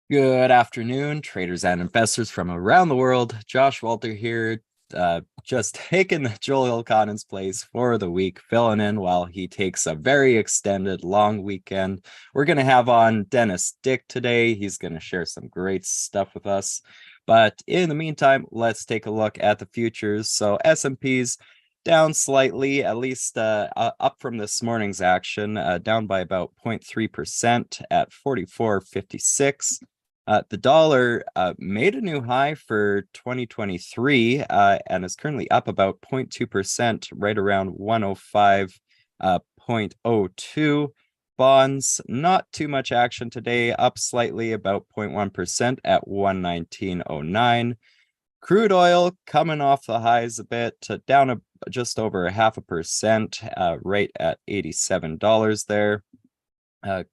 Good afternoon, traders and investors from around the world. Josh Walter here, just taking Joel Ilconen's place for the week, filling in while he takes a very extended long weekend. We're going to have on Dennis Dick today. He's going to share some great stuff with us. But in the meantime, let's take a look at the futures. So S&P's down slightly, at least up from this morning's action, down by about 0.3% at 44.56. The dollar made a new high for 2023 and is currently up about 0.2%, right around 105.02. Bonds, not too much action today, up slightly about 0.1% at 119.09. Crude oil coming off the highs a bit, down just over 0.5%, right at $87 there.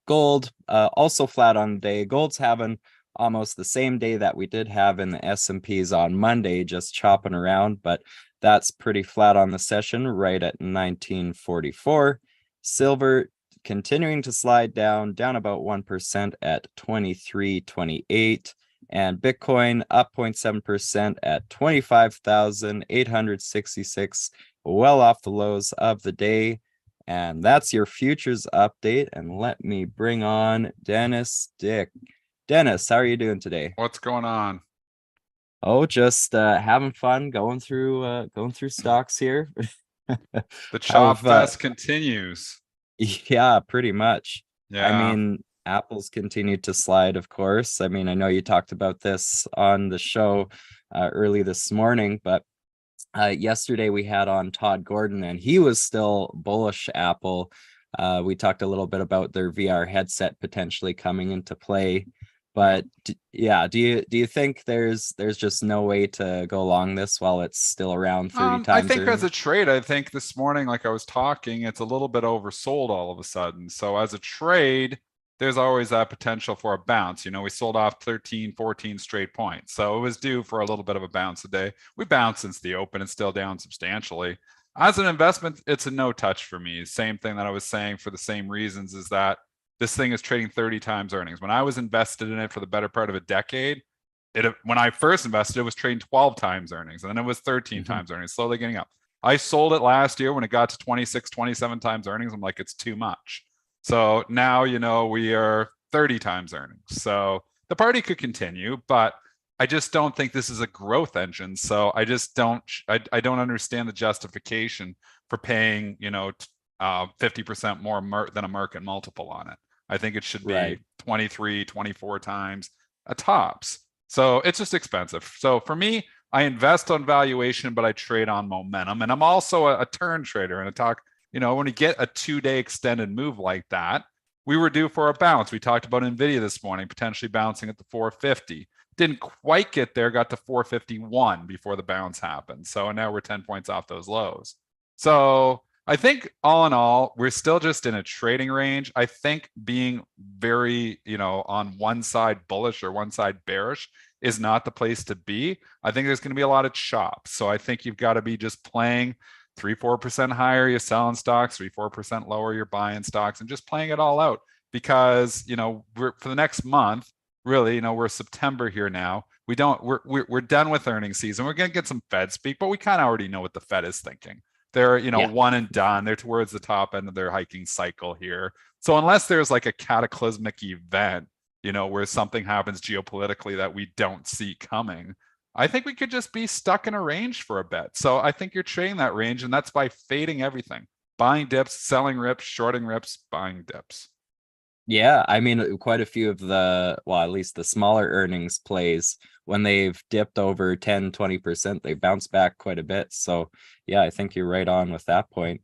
Gold also flat on the day. Gold's having almost the same day that we did have in the S&Ps on Monday, just chopping around, but that's pretty flat on the session, right at 1944. Silver continuing to slide down about 1% at 23.28. And Bitcoin up 0.7% at 25,866, well off the lows of the day. And that's your futures update. And let me bring on Dennis Dick. Dennis, how are you doing today? What's going on? Oh, just having fun going through stocks here. The How chop fest continues. yeah, pretty much. I Yeah. mean, Apple's continued to slide, of course. I mean, I know you talked about this on the show early this morning, but yesterday we had on Todd Gordon, and he was still bullish Apple. We talked a little bit about their VR headset potentially coming into play, but yeah, do you think there's just no way to go along this while it's still around 30 I times think as a earnings? trade, I think this morning, like I was talking, it's a little bit oversold all of a sudden. So as a trade, there's always that potential for a bounce. We sold off 13, 14 straight points. So it was due for a little bit of a bounce today. We bounced since the open and still down substantially. As an investment, it's a no touch for me. Same thing that I was saying for the same reasons is that this thing is trading 30 times earnings. When I was invested in it for the better part of a decade, when I first invested, it was trading 12 times earnings, and then it was 13 times earnings, slowly getting up. I sold it last year when it got to 26, 27 times earnings. I'm like, it's too much. So now, we are 30 times earnings. So the party could continue, but I just don't think this is a growth engine. So I just I don't understand the justification for paying, 50% more than a market multiple on it. I think it should be Right. 23, 24 times a tops. So it's just expensive. So for me, I invest on valuation, but I trade on momentum. And I'm also a turn trader. And I talk, when you get a 2-day extended move like that, we were due for a bounce. We talked about Nvidia this morning, potentially bouncing at the 450. Didn't quite get there, got to 451 before the bounce happened. So now we're 10 points off those lows. So I think all in all, we're still just in a trading range. I think being very, on one side bullish or one side bearish is not the place to be. I think there's going to be a lot of chops. So I think you've got to be just playing 3-4% higher, you're selling stocks, 3-4% lower, you're buying stocks, and just playing it all out. Because, for the next month, really, we're September here now. We're done with earnings season. We're going to get some Fed speak, but we kind of already know what the Fed is thinking. They're, Yeah. one and done. They're towards the top end of their hiking cycle here. So unless there's like a cataclysmic event, where something happens geopolitically that we don't see coming, I think we could just be stuck in a range for a bit. So I think you're trading that range, and that's by fading everything. Buying dips, selling rips, shorting rips, buying dips. Yeah, I mean, quite a few of well, at least the smaller earnings plays, when they've dipped over 10, 20%, they bounce back quite a bit. So, yeah, I think you're right on with that point.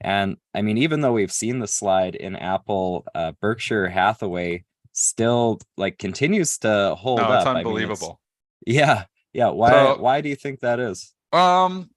And I mean, even though we've seen the slide in Apple, Berkshire Hathaway still like continues to hold No, it's up. I mean, it's unbelievable. yeah, yeah. Why So why do you think that is?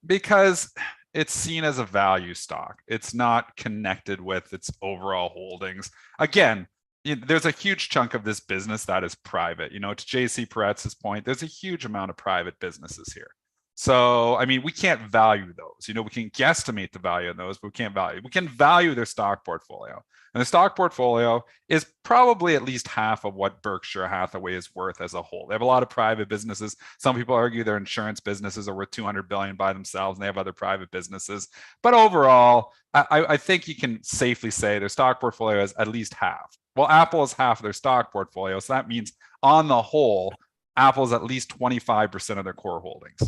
because it's seen as a value stock. It's not connected with its overall holdings. Again, there's a huge chunk of this business that is private. To JC Peretz's point, there's a huge amount of private businesses here. So, I mean, we can't value those. We can guesstimate the value of those, but we can't value. We can value their stock portfolio. And the stock portfolio is probably at least half of what Berkshire Hathaway is worth as a whole. They have a lot of private businesses. Some people argue their insurance businesses are worth 200 billion by themselves, and they have other private businesses. But overall, I think you can safely say their stock portfolio is at least half. Well, Apple is half of their stock portfolio. So that means on the whole, Apple is at least 25% of their core holdings.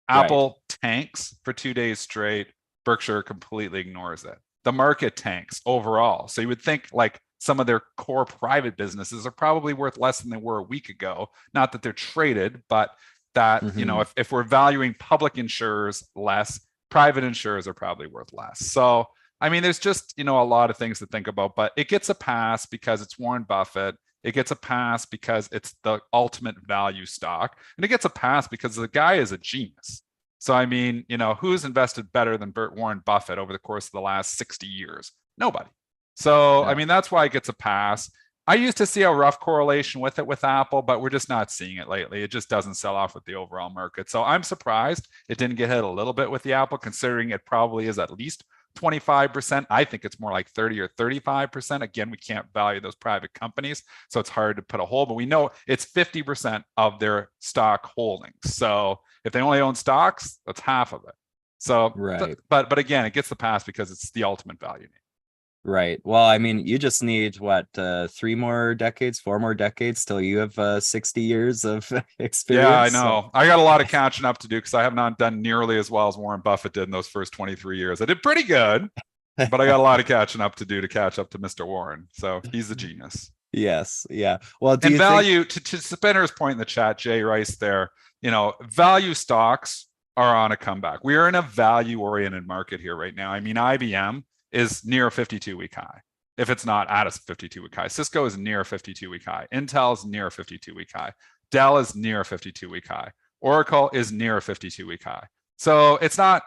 Right. Apple tanks for 2 days straight. Berkshire completely ignores it. The market tanks overall. So you would think like some of their core private businesses are probably worth less than they were a week ago. Not that they're traded, but that, if we're valuing public insurers less, private insurers are probably worth less. So, I mean, there's just, a lot of things to think about, but it gets a pass because it's Warren Buffett. It gets a pass because it's the ultimate value stock. And it gets a pass because the guy is a genius. So, I mean, who's invested better than Warren Buffett over the course of the last 60 years? Nobody. So, I mean, that's why it gets a pass. I used to see a rough correlation with it with Apple, but we're just not seeing it lately. It just doesn't sell off with the overall market. So I'm surprised it didn't get hit a little bit with the Apple, considering it probably is at least 25%. I think it's more like 30 or 35%. Again, we can't value those private companies, so it's hard to put a hold, but we know it's 50% of their stock holdings. So if they only own stocks, that's half of it. So, Right. But again, it gets the pass because it's the ultimate value. Right. Well, I mean, you just need what, 4 more decades till you have 60 years of experience. Yeah, I know. I got a lot of catching up to do because I have not done nearly as well as Warren Buffett did in those first 23 years. I did pretty good, but I got a lot of catching up to do to catch up to Mr. Warren. So he's a genius. Yes. Yeah. Well, do and you value think... to Spinner's point in the chat, Jay Rice there, value stocks are on a comeback. We are in a value oriented market here right now. I mean, IBM is near a 52-week high. If it's not at a 52-week high, Cisco is near a 52-week high. Intel is near a 52-week high. Dell is near a 52-week high. Oracle is near a 52-week high. So it's not,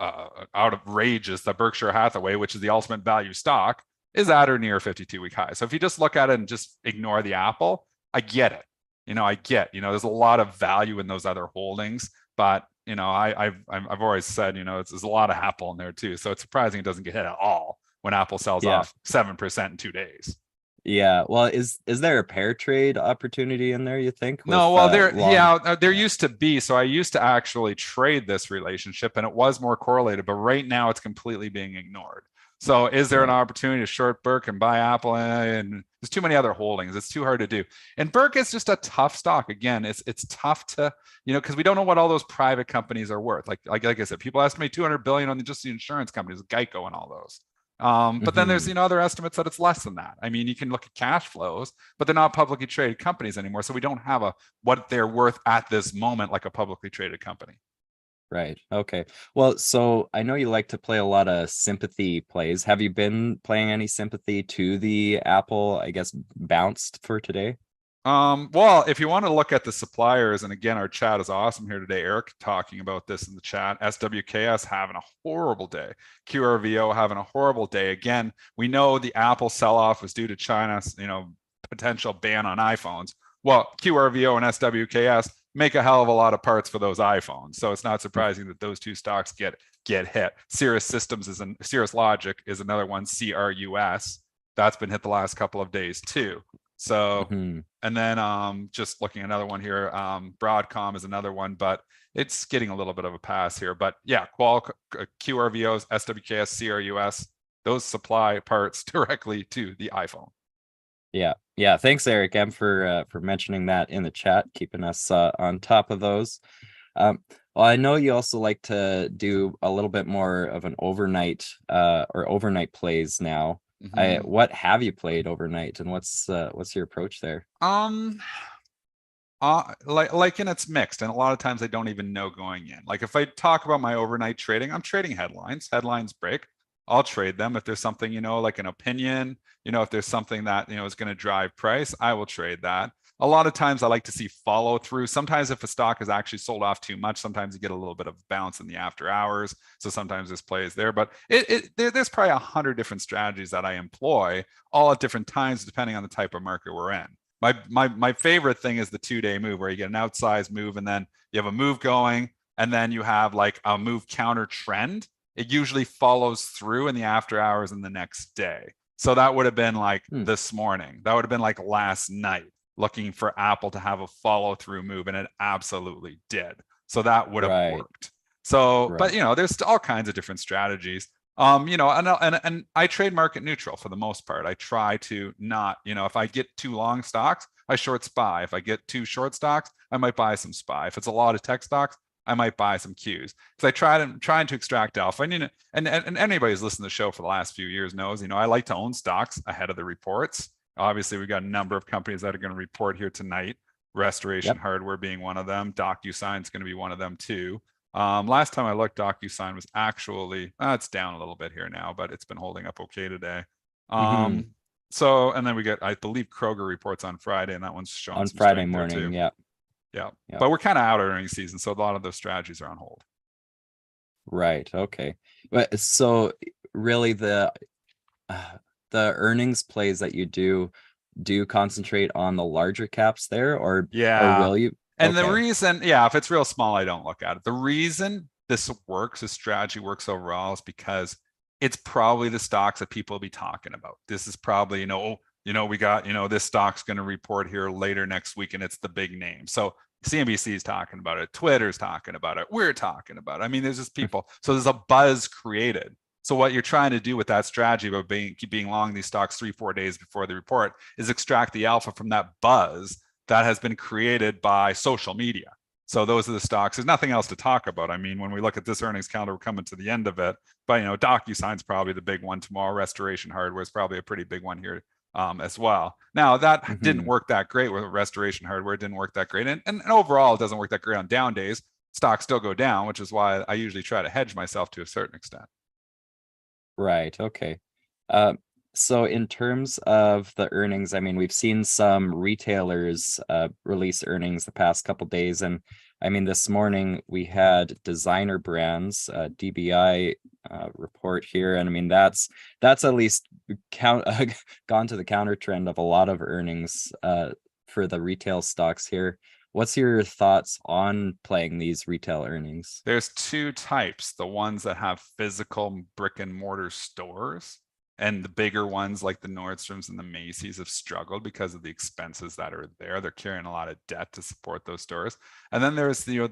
outrageous that Berkshire Hathaway, which is the ultimate value stock, is at or near 52-week high. So if you just look at it and just ignore the Apple, I get it. There's a lot of value in those other holdings, but I've always said, there's a lot of Apple in there too. So it's surprising it doesn't get hit at all when Apple sells off 7% in 2 days. Yeah. Well, is there a pair trade opportunity in there, you think? No, well, there used to be. So I used to actually trade this relationship and it was more correlated, but right now it's completely being ignored. So is there an opportunity to short Burke and buy Apple? And there's too many other holdings. It's too hard to do. And Burke is just a tough stock. Again, it's tough to, because we don't know what all those private companies are worth. Like I said, people estimate 200 billion on just the insurance companies, Geico and all those. But then there's other estimates that it's less than that. I mean, you can look at cash flows, but they're not publicly traded companies anymore. So we don't have what they're worth at this moment like a publicly traded company. Right. Okay. Well, so I know you like to play a lot of sympathy plays. Have you been playing any sympathy to the Apple, I guess, bounced for today? Well, if you want to look at the suppliers, and again, our chat is awesome here today. Eric talking about this in the chat. SWKS having a horrible day. QRVO having a horrible day. Again, we know the Apple sell-off was due to China's, potential ban on iPhones. Well, QRVO and SWKS make a hell of a lot of parts for those iPhones. So it's not surprising that those two stocks get hit. Cirrus Logic is another one, CRUS. That's been hit the last couple of days too. So, and then just looking at another one here, Broadcom is another one, but it's getting a little bit of a pass here. But yeah, QRVOs, SWKS, CRUS, those supply parts directly to the iPhone. Yeah. Thanks, Eric M, for mentioning that in the chat, keeping us on top of those. Well, I know you also like to do a little bit more of an overnight plays now. What have you played overnight, and what's your approach there? Like and it's mixed, and a lot of times I don't even know going in. Like if I talk about my overnight trading, I'm trading headlines. Headlines break, I'll trade them. If there's something, like an opinion, if there's something that, is going to drive price, I will trade that. A lot of times I like to see follow through. Sometimes if a stock is actually sold off too much, sometimes you get a little bit of bounce in the after hours. So sometimes this play is there, but there's probably 100 different strategies that I employ all at different times, depending on the type of market we're in. My favorite thing is the 2-day move, where you get an outsized move and then you have a move going, and then you have like a move counter trend, it usually follows through in the after hours and the next day. So that would have been like this morning. That would have been like last night, looking for Apple to have a follow through move, and it absolutely did. So that would have worked. So, but Right. you know, there's all kinds of different strategies. You know, and I trade market neutral for the most part. I try to not, you know, if I get too long stocks, I short SPY. If I get too short stocks, I might buy some SPY. If it's a lot of tech stocks, I might buy some Qs, because I'm trying to extract alpha. And anybody who's listened to the show for the last few years knows, you know, I like to own stocks ahead of the reports. Obviously, we've got a number of companies that are going to report here tonight. Restoration Hardware being one of them. DocuSign is going to be one of them too. Last time I looked, DocuSign was actually, it's down a little bit here now, but it's been holding up okay today. So, and then we get, I believe Kroger reports on Friday, and that one's showing on some Friday strength morning. there too. Yeah. But we're kind of out of earnings season, so a lot of those strategies are on hold. Right. Okay. But so really the earnings plays that you do concentrate on the larger caps there, or will you? And the reason, if it's real small, I don't look at it. The reason this works, this strategy works overall, is because it's probably the stocks that people will be talking about. This is probably, we got, this stock's going to report here later next week, and it's the big name. So CNBC is talking about it. Twitter's talking about it. We're talking about it. I mean, there's just people. So there's a buzz created. So what you're trying to do with that strategy about being long these stocks 3-4 days before the report is extract the alpha from that buzz that has been created by social media. So those are the stocks. There's nothing else to talk about. I mean, when we look at this earnings calendar, we're coming to the end of it. But DocuSign's probably the big one tomorrow. Restoration Hardware is probably a pretty big one here as well. Now that didn't work that great with Restoration Hardware. It didn't work that great, and overall, it doesn't work that great on down days. Stocks still go down, which is why I usually try to hedge myself to a certain extent. Right. Okay. So in terms of the earnings, I mean, we've seen some retailers release earnings the past couple days, and I mean, this morning we had Designer Brands DBI report here, and I mean that's at least gone to the counter trend of a lot of earnings for the retail stocks here. What's your thoughts on playing these retail earnings? There's two types: the ones that have physical brick and mortar stores, and the bigger ones like the Nordstroms and the Macy's have struggled because of the expenses that are there. They're carrying a lot of debt to support those stores. And then there's the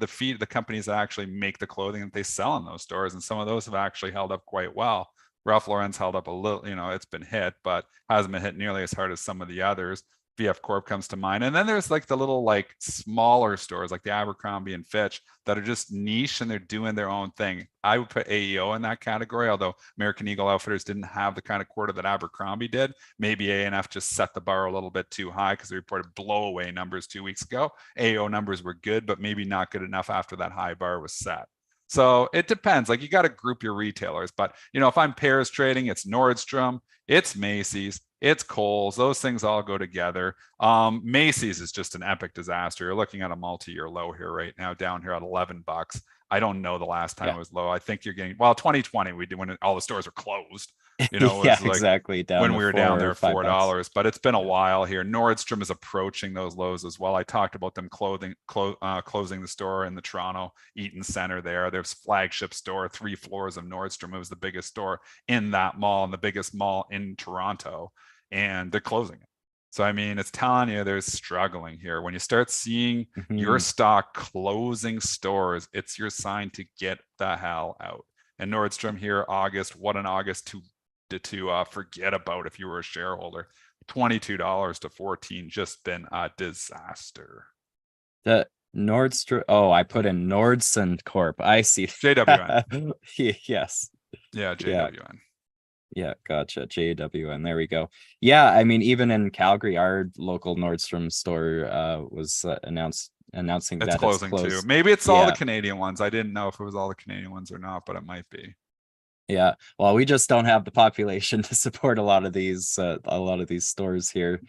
companies that actually make the clothing that they sell in those stores, and some of those have actually held up quite well. Ralph Lauren's held up a little, it's been hit, but hasn't been hit nearly as hard as some of the others. VF Corp comes to mind. And then there's like the little like smaller stores like the Abercrombie and Fitch that are just niche and they're doing their own thing. I would put AEO in that category, although American Eagle Outfitters didn't have the kind of quarter that Abercrombie did. Maybe A&F just set the bar a little bit too high because they reported blowaway numbers 2 weeks ago. AEO numbers were good, but maybe not good enough after that high bar was set. So it depends. Like you got to group your retailers. But, if I'm pairs trading, it's Nordstrom, it's Macy's, it's Kohl's. Those things all go together. Macy's is just an epic disaster. You're looking at a multi-year low here right now, down here at $11. I don't know the last time it was low. I think you're getting, 2020 we did when all the stores were closed. Exactly. Down when we were down there at $4, but it's been a while here. Nordstrom is approaching those lows as well. I talked about them closing the store in the Toronto Eaton Center there. There's flagship store, 3 floors of Nordstrom. It was the biggest store in that mall and the biggest mall in Toronto, and they're closing it. So, I mean, it's telling you there's struggling here. When you start seeing your stock closing stores, it's your sign to get the hell out. And Nordstrom here, August, what an August to forget about if you were a shareholder. $22 to $14, just been a disaster. The Nordstrom, I put in Nordson Corp. I see. JWN. Yes. Yeah, JWN. Yeah, gotcha. JWN. There we go. Yeah, I mean, even in Calgary, our local Nordstrom store was announcing that it's closing too. Maybe it's all the Canadian ones. I didn't know if it was all the Canadian ones or not, but it might be. Yeah, well, we just don't have the population to support a lot of these stores here.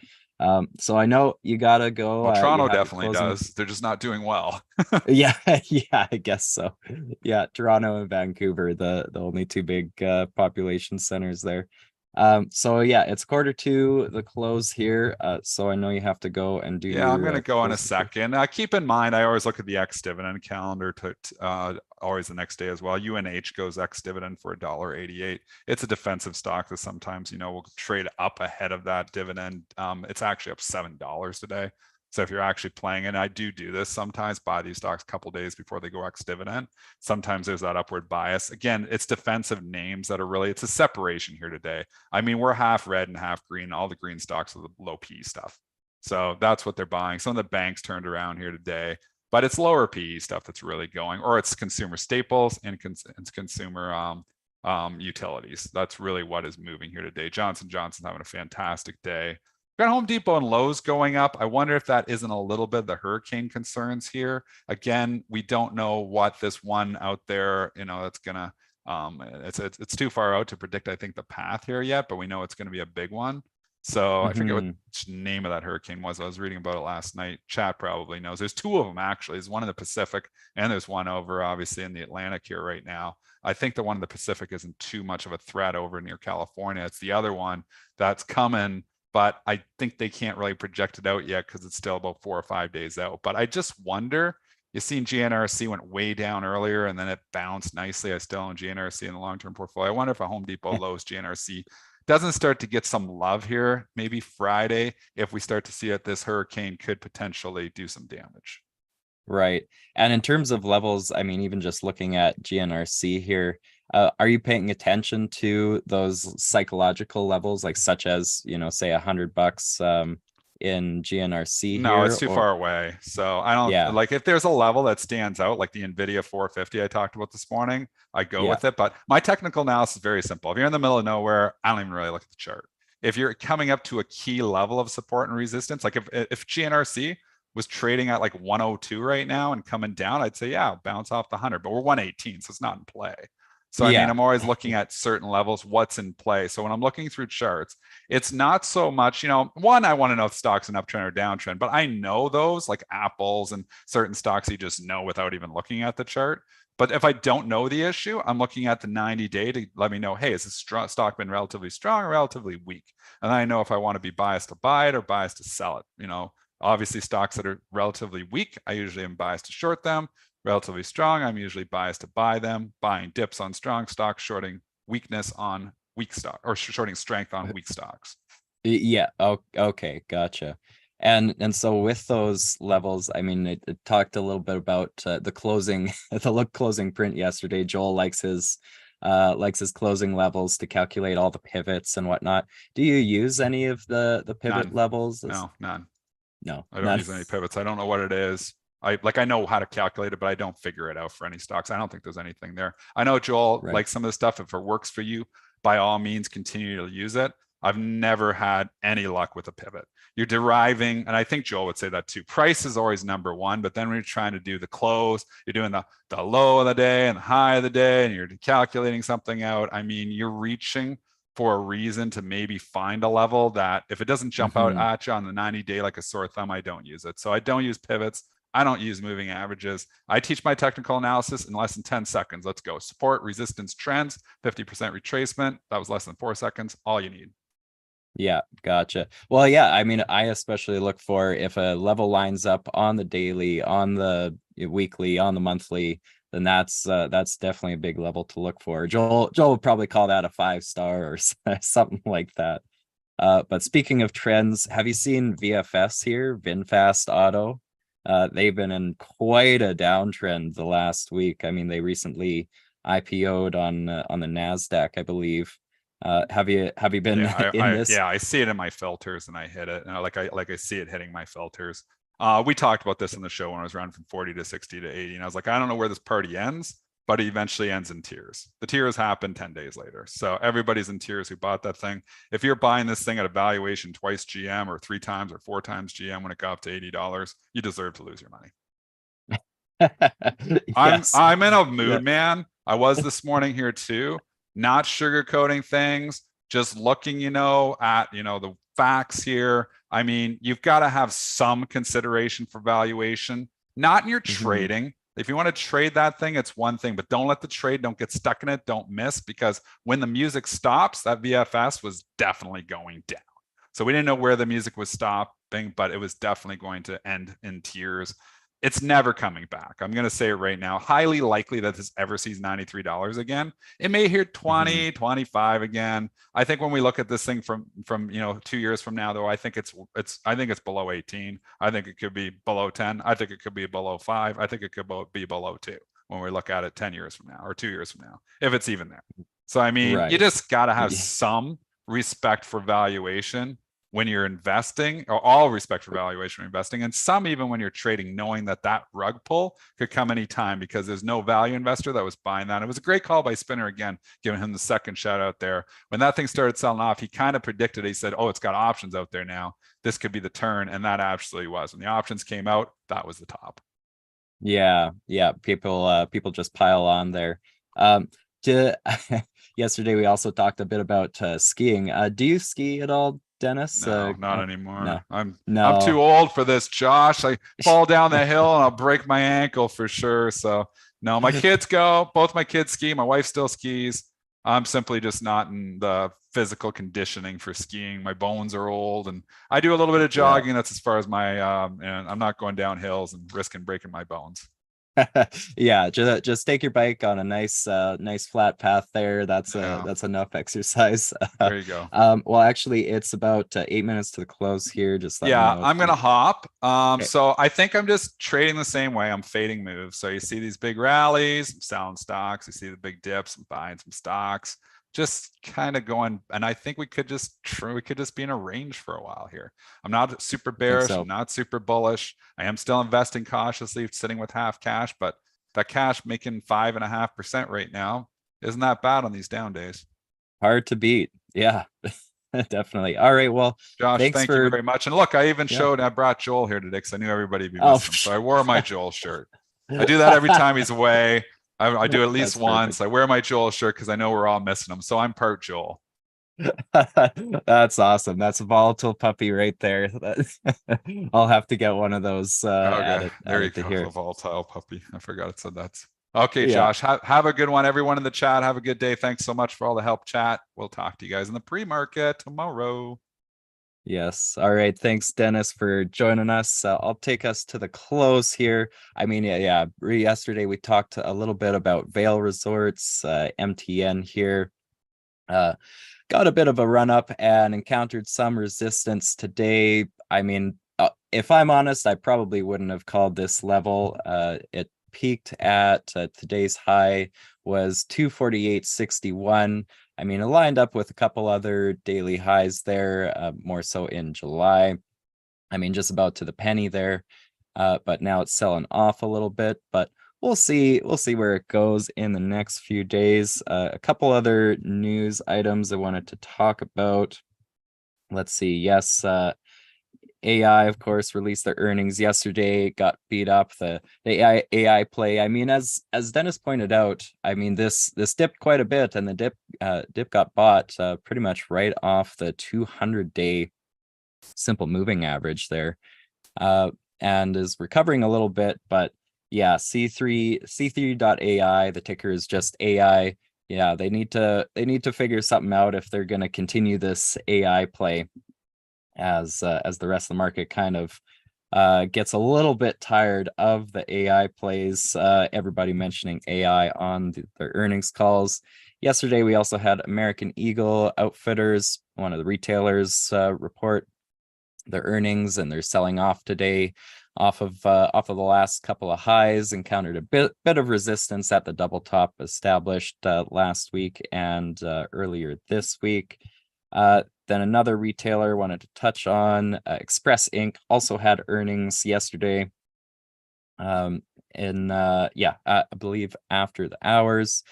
So I know you gotta go. Well, Toronto definitely does. They're just not doing well. Yeah, I guess so. Yeah, Toronto and Vancouver, the only two big population centers there. So yeah, it's quarter to the close here. So I know you have to go and do Yeah, I'm your going to go in a close. second. Keep in mind, I always look at the ex-dividend calendar to always the next day as well. UNH goes ex-dividend for $1.88. It's a defensive stock that sometimes, will trade up ahead of that dividend. It's actually up $7 today. So if you're actually playing it, I do this sometimes, buy these stocks a couple days before they go ex-dividend. Sometimes there's that upward bias. Again, it's defensive names that are really, it's a separation here today. I mean, we're half red and half green. All the green stocks are the low P stuff. So that's what they're buying. Some of the banks turned around here today, but it's lower PE stuff that's really going, or it's consumer staples and it's consumer utilities. That's really what is moving here today. Johnson Johnson's having a fantastic day. Got Home Depot and Lowe's going up. I wonder if that isn't a little bit the hurricane concerns here. Again, we don't know what this one out there, that's gonna. It's too far out to predict, I think, the path here yet, but we know it's going to be a big one. So I forget what the name of that hurricane was. I was reading about it last night. Chat probably knows. There's two of them actually. There's one in the Pacific and there's one over obviously in the Atlantic here right now. I think the one in the Pacific isn't too much of a threat over near California. It's the other one that's coming, but I think they can't really project it out yet because it's still about 4 or 5 days out. But I just wonder, you've seen GNRC went way down earlier and then it bounced nicely. I still own GNRC in the long-term portfolio. I wonder if a Home Depot, Lowe's, GNRC doesn't start to get some love here, maybe Friday, if we start to see that this hurricane could potentially do some damage. Right. And in terms of levels, I mean, even just looking at GNRC here, are you paying attention to those psychological levels, like such as, say $100 in GNRC No, here? it's too Or far away. So I don't like if there's a level that stands out, like the NVIDIA 450 I talked about this morning, I go with it. But my technical analysis is very simple. If you're in the middle of nowhere, I don't even really look at the chart. If you're coming up to a key level of support and resistance, like if GNRC was trading at like 102 right now and coming down, I'd say, yeah, bounce off the 100, but we're 118, so it's not in play. So, I mean, I'm always looking at certain levels, what's in play. So when I'm looking through charts, it's not so much, one, I want to know if stock's an uptrend or downtrend, but I know those like Apples and certain stocks you just know without even looking at the chart. But if I don't know the issue, I'm looking at the 90-day to let me know, hey, is this stock been relatively strong or relatively weak? And I know if I want to be biased to buy it or biased to sell it. Obviously stocks that are relatively weak, I usually am biased to short them. Relatively strong, I'm usually biased to buy them, buying dips on strong stocks, shorting weakness on weak stock, or shorting strength on weak stocks. Yeah. Oh, okay. Gotcha. And so with those levels, I mean, it talked a little bit about the closing, the closing print yesterday. Joel likes his closing levels to calculate all the pivots and whatnot. Do you use any of the pivot levels? No, none. No, I don't use any pivots. I don't know what it is. I know how to calculate it, but I don't figure it out for any stocks. I don't think there's anything there. I know Joel likes some of the stuff. If it works for you, by all means, continue to use it. I've never had any luck with a pivot. You're deriving, and I think Joel would say that too. Price is always number one, but then when you're trying to do the close, you're doing the low of the day and the high of the day, and you're calculating something out. I mean, you're reaching for a reason to maybe find a level that if it doesn't jump out at you on the 90-day like a sore thumb, I don't use it. So I don't use pivots. I don't use moving averages. I teach my technical analysis in less than 10 seconds. Let's go. Support, resistance, trends, 50% retracement. That was less than 4 seconds. All you need. Yeah, gotcha. Well, yeah, I mean, I especially look for if a level lines up on the daily, on the weekly, on the monthly, then that's definitely a big level to look for. Joel would probably call that a 5-star or something like that. But speaking of trends, have you seen VFS here, VinFast Auto? They've been in quite a downtrend the last week. I mean, they recently IPO'd on the Nasdaq, I believe. Have you been in this? Yeah, I see it in my filters and I hit it. And I see it hitting my filters. We talked about this in the show when I was around from 40 to 60 to 80. And I was like, I don't know where this party ends, but it eventually ends in tears. The tears happen 10 days later. So everybody's in tears who bought that thing. If you're buying this thing at a valuation twice GM or 3 times or 4 times GM when it got up to $80, you deserve to lose your money. Yes. I'm in a mood, man. I was this morning here too, not sugarcoating things, just looking, at, the facts here. I mean, you've got to have some consideration for valuation, not in your trading. If you want to trade that thing, it's one thing, but don't let the trade, don't get stuck in it, don't miss, because when the music stops, that VFS was definitely going down. So we didn't know where the music was stopping, but it was definitely going to end in tears. It's never coming back. I'm going to say it right now. Highly likely that this ever sees $93 again. It may hit 20, 25 again. I think when we look at this thing from 2 years from now, though, I think it's below 18. I think it could be below 10. I think it could be below 5. I think it could be below 2 when we look at it 10 years from now or 2 years from now, if it's even there. So I mean, you Right. just got to have some respect for valuation when you're investing, or all respect for valuation when investing, and some even when you're trading, knowing that that rug pull could come anytime because there's no value investor that was buying that. It was a great call by Spinner again, giving him the second shout out there. When that thing started selling off, he kind of predicted, he said, oh, it's got options out there now. This could be the turn. And that absolutely was. When the options came out, that was the top. Yeah. People just pile on there. Yesterday we also talked a bit about skiing. Do you ski at all, Dennis? No, not anymore. No. I'm too old for this, Josh. I fall down the hill and I'll break my ankle for sure. So no, my kids go. Both my kids ski. My wife still skis. I'm simply just not in the physical conditioning for skiing. My bones are old, and I do a little bit of jogging. Yeah. That's as far as my and I'm not going down hills and risking breaking my bones. Yeah, just take your bike on a nice flat path there. That's enough exercise. There you go. Well, actually it's about 8 minutes to the close here. Just let me know. I'm gonna hop. Okay. So I think I'm just trading the same way. I'm fading moves. So you see these big rallies, I'm selling stocks. You see the big dips, I'm buying some stocks. Just kind of going, and I think we could just be in a range for a while here. I'm not super bearish, I'm not super bullish. I am still investing cautiously, sitting with half cash, but that cash making 5.5% right now isn't that bad on these down days. Hard to beat. Yeah. Definitely. All right. Well, Josh, thank you very much. And look, I even I brought Joel here today because I knew everybody would be missing him. So I wore my Joel shirt. I do that every time he's away. I do at least once. Perfect. I wear my Joel shirt because I know we're all missing him. So I'm part Joel. That's awesome. That's a volatile puppy right there. I'll have to get one of those. There you go. A volatile puppy. I forgot it said that. Okay, yeah. Josh, have a good one. Everyone in the chat, have a good day. Thanks so much for all the help, chat. We'll talk to you guys in the pre-market tomorrow. Yes. All right. Thanks, Dennis, for joining us. I'll take us to the close here. I mean, yeah. Yesterday we talked a little bit about Vail Resorts, MTN here. Got a bit of a run up and encountered some resistance today. I mean, if I'm honest, I probably wouldn't have called this level. It peaked at today's high was 248.61. I mean, it lined up with a couple other daily highs there, more so in July. I mean, just about to the penny there. But now it's selling off a little bit, but we'll see where it goes in the next few days. A couple other news items I wanted to talk about. Let's see. Yes, AI, of course, released their earnings yesterday, got beat up. The AI play. I mean, as Dennis pointed out, I mean, this dipped quite a bit, and the dip got bought pretty much right off the 200-day simple moving average there, and is recovering a little bit. But yeah, C3.ai, the ticker is just AI. Yeah, they need to figure something out if they're going to continue this AI play. As the rest of the market kind of gets a little bit tired of the AI plays, everybody mentioning AI on their earnings calls. Yesterday, we also had American Eagle Outfitters, one of the retailers, report their earnings, and they're selling off today off of the last couple of highs. Encountered a bit of resistance at the double top established last week and earlier this week. Then another retailer wanted to touch on, Express Inc. also had earnings yesterday. I believe after the hours.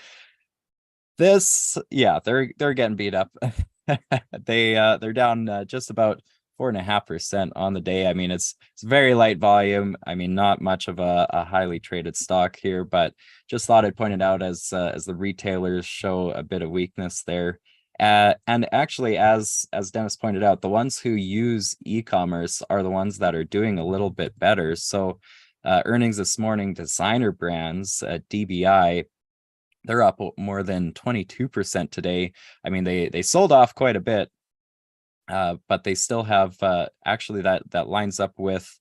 They're getting beat up. They're down just about 4.5% on the day. I mean, it's very light volume. I mean, not much of a highly traded stock here, but just thought I'd point it out as the retailers show a bit of weakness there. And actually, as Dennis pointed out, the ones who use e-commerce are the ones that are doing a little bit better. So Earnings this morning, designer brands, DBI, they're up more than 22% today. I mean, they sold off quite a bit, but they still have actually that lines up with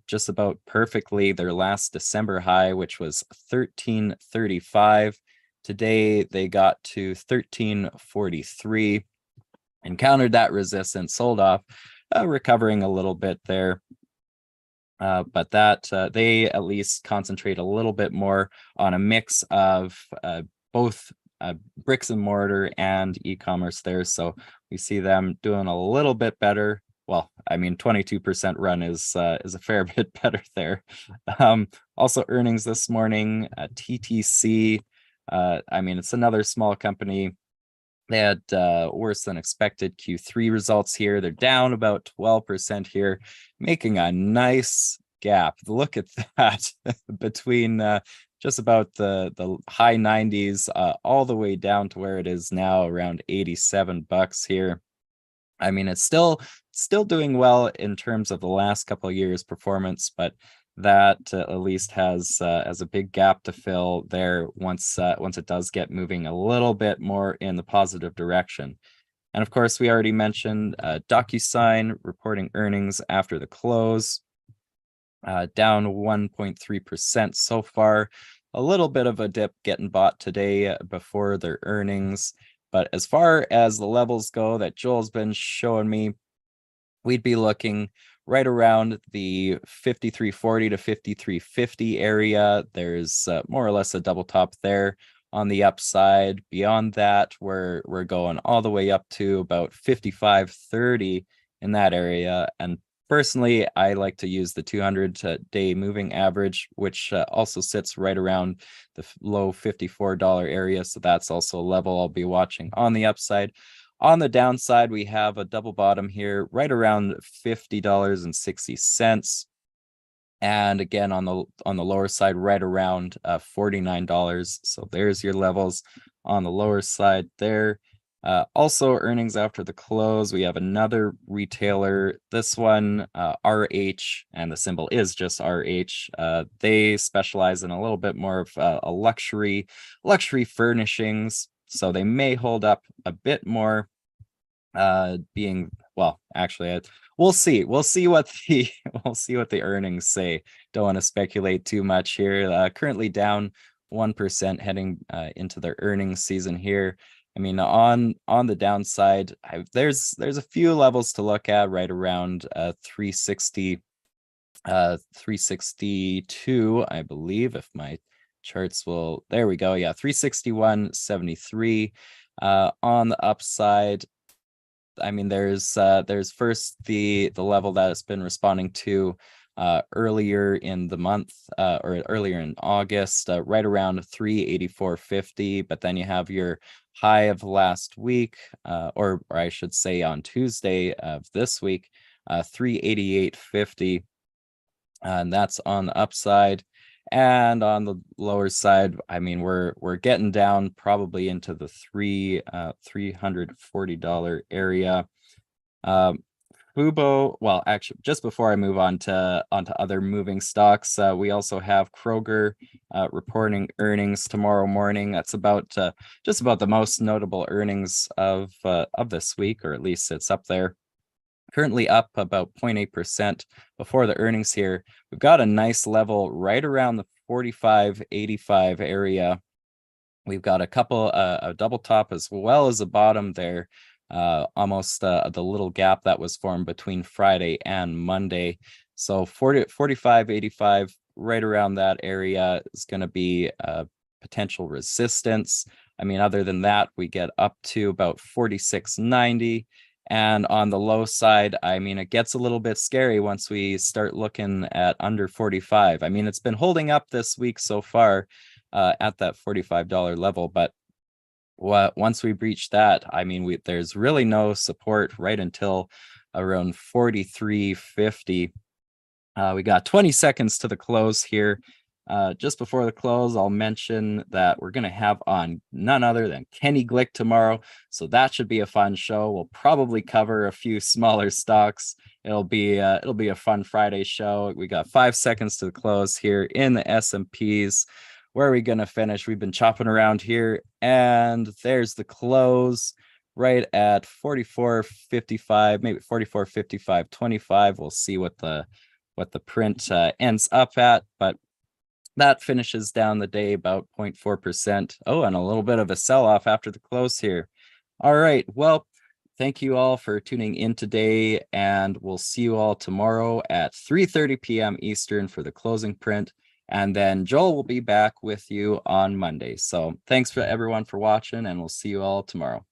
just about perfectly their last December high, which was 1335. Today they got to 1343, encountered that resistance, sold off, recovering a little bit there. But that they at least concentrate a little bit more on a mix of both bricks and mortar and e-commerce there. So we see them doing a little bit better. Well, I mean, 22% run is a fair bit better there. Also earnings this morning, TTC. I mean, it's another small company. They had worse than expected Q3 results here. They're down about 12% here, making a nice gap. Look at that between just about the high 90s all the way down to where it is now, around $87 here. I mean, it's still doing well in terms of the last couple of years' performance, but that at least has a big gap to fill there once it does get moving a little bit more in the positive direction. And of course, we already mentioned DocuSign reporting earnings after the close, down 1.3% so far. A little bit of a dip getting bought today before their earnings. But as far as the levels go that Joel's been showing me, we'd be looking right around the 53.40 to 53.50 area. There's more or less a double top there on the upside. Beyond that, we're going all the way up to about 55.30 in that area. And personally, I like to use the 200-day moving average, which also sits right around the low $54 area. So that's also a level I'll be watching on the upside. On the downside, we have a double bottom here, right around $50.60. And again, on the lower side, right around $49. So there's your levels on the lower side there. Also earnings after the close, we have another retailer, this one RH, and the symbol is just RH. They specialize in a little bit more of a luxury furnishings, so they may hold up a bit more, being, well, actually we'll see what the we'll see what the earnings say. Don't want to speculate too much here. Currently down 1% heading into their earnings season here. I mean, on the downside, there's a few levels to look at right around 360, 362, I believe, if my charts will, there we go. Yeah, 361.73. On the upside, I mean, there's first the level that it's been responding to earlier in the month, or earlier in August, right around 384.50. But then you have your high of last week, or I should say on Tuesday of this week, 388.50, and that's on the upside. And on the lower side, I mean, we're getting down probably into the $340 area. Fubo, well, actually, just before I move on to other moving stocks, we also have Kroger reporting earnings tomorrow morning. That's about just about the most notable earnings of this week, or at least it's up there. Currently up about 0.8% before the earnings here. We've got a nice level right around the 45.85 area. We've got a couple, a double top as well as a bottom there. Almost the little gap that was formed between Friday and Monday. So 45.85, right around that area is going to be potential resistance. I mean, other than that, we get up to about 46.90. And on the low side, I mean, it gets a little bit scary once we start looking at under 45. I mean, it's been holding up this week so far at that $45 level, but once we reach that, I mean, there's really no support right until around 43.50. We got 20 seconds to the close here. Just before the close, I'll mention that we're going to have on none other than Kenny Glick tomorrow. So that should be a fun show. We'll probably cover a few smaller stocks. It'll be a fun Friday show. We got 5 seconds to the close here in the S&Ps. Where are we going to finish? We've been chopping around here, and there's the close right at 44.55, maybe 44.55.25. We'll see what the print ends up at, but that finishes down the day about 0.4%. Oh, and a little bit of a sell-off after the close here. All right. Well, thank you all for tuning in today, and we'll see you all tomorrow at 3:30 p.m. Eastern for the closing print. And then Joel will be back with you on Monday. So thanks for everyone for watching, and we'll see you all tomorrow.